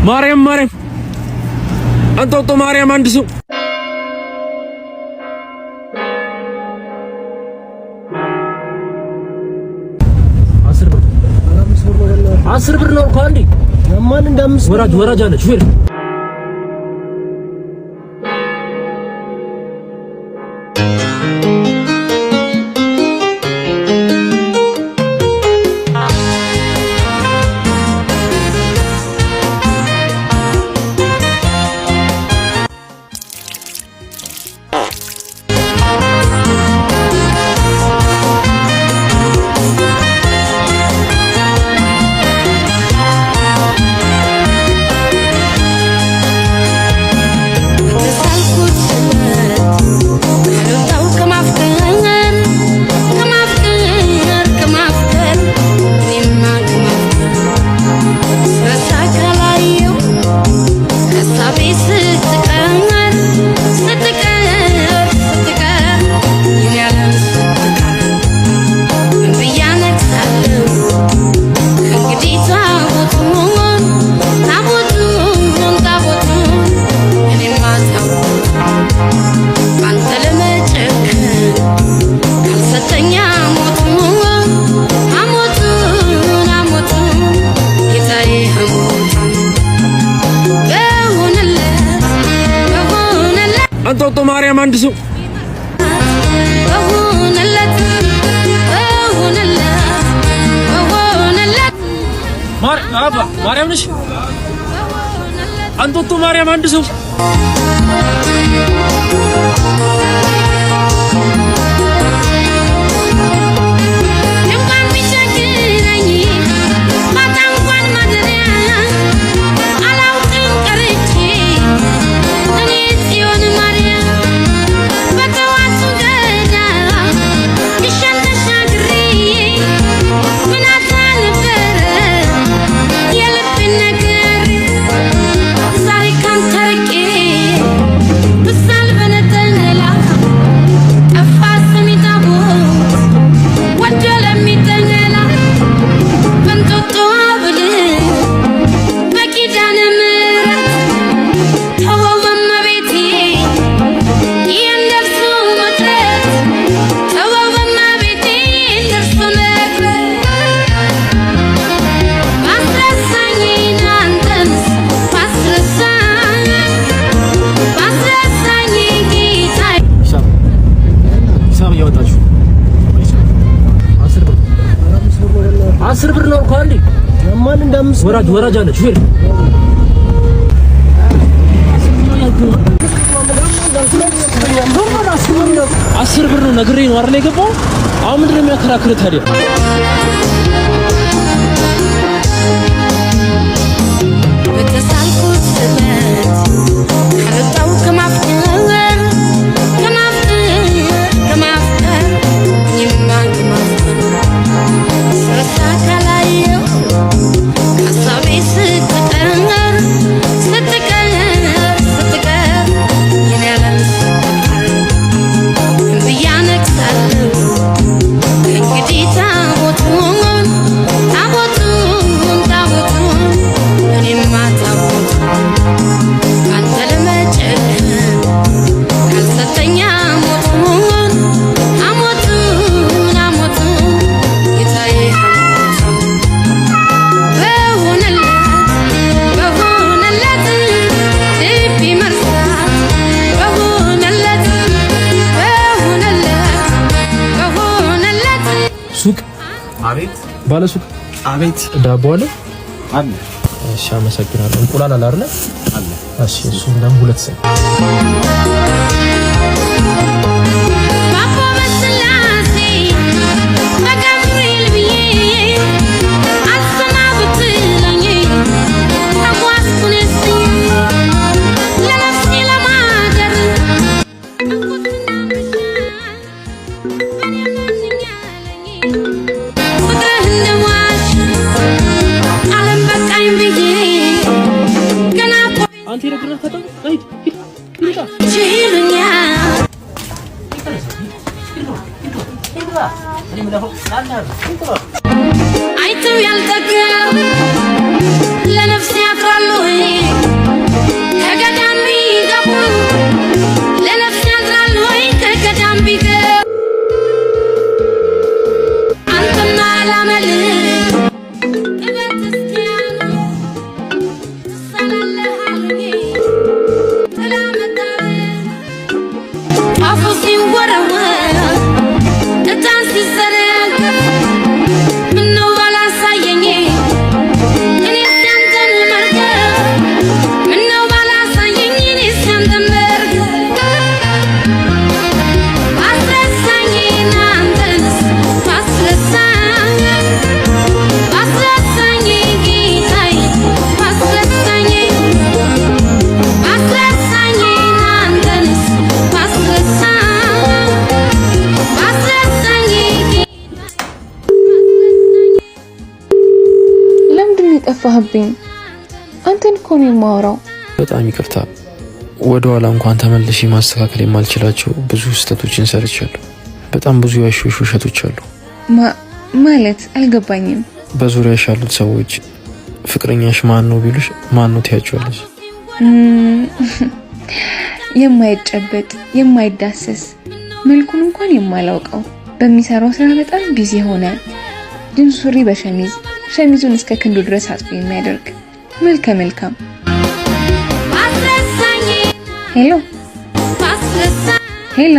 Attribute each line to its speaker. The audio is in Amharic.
Speaker 1: ማርያም አንጦጦ ማርያም አንድ ሰው አስር ብር ነው እኮ አንዴ ማን እንዳምስ ወራጅ አለ ሹፌር አንጦጦ ማርያም አንድ ሰው ማርያም ነሽ አንጦጦ ማርያም አንድ ሰው አስር ብር ነው እኮ አንዴ ማን እንዳምስ ወራጅ አለ ሹፌር አስር ብር ነው ነግሬ ነው አይደል የገባው አሁን ምንድነው የሚያከራክር ታዲያ ሱቅ አቤት ባለ ሱቅ አቤት ዳቦ አለ አለ እሺ አመሰግናለሁ እንቁላል አለ አይደል አለ እሺ እሱን ደግሞ ሁለት ሰው አንተ ይረግረህ ተጠም አይት ይጣ ቺሉኛ አይተው ያልተገ ለነፍስ ያፍራሉ
Speaker 2: ጠፋህብኝ? አንተን እኮ ነው የማወራው።
Speaker 1: በጣም ይቅርታ። ወደ ኋላ እንኳን ተመልሼ ማስተካከል የማልችላቸው ብዙ ስህተቶችን ሰርቻለሁ። በጣም ብዙ ያሾሹ ውሸቶች አሉ።
Speaker 2: ማለት አልገባኝም።
Speaker 1: በዙሪያሽ ያሉት ሰዎች ፍቅረኛሽ ማን ነው ቢሉሽ ማን ነው ትያቸዋለሽ?
Speaker 2: የማይጨበጥ የማይዳሰስ መልኩን እንኳን የማላውቀው በሚሰራው ስራ በጣም ቢዚ ሆነ ጅንስ ሱሪ በሸሚዝ ሸሚዙን እስከ ክንዱ ድረስ አጥፎ የሚያደርግ መልካም ሄሎ ሄሎ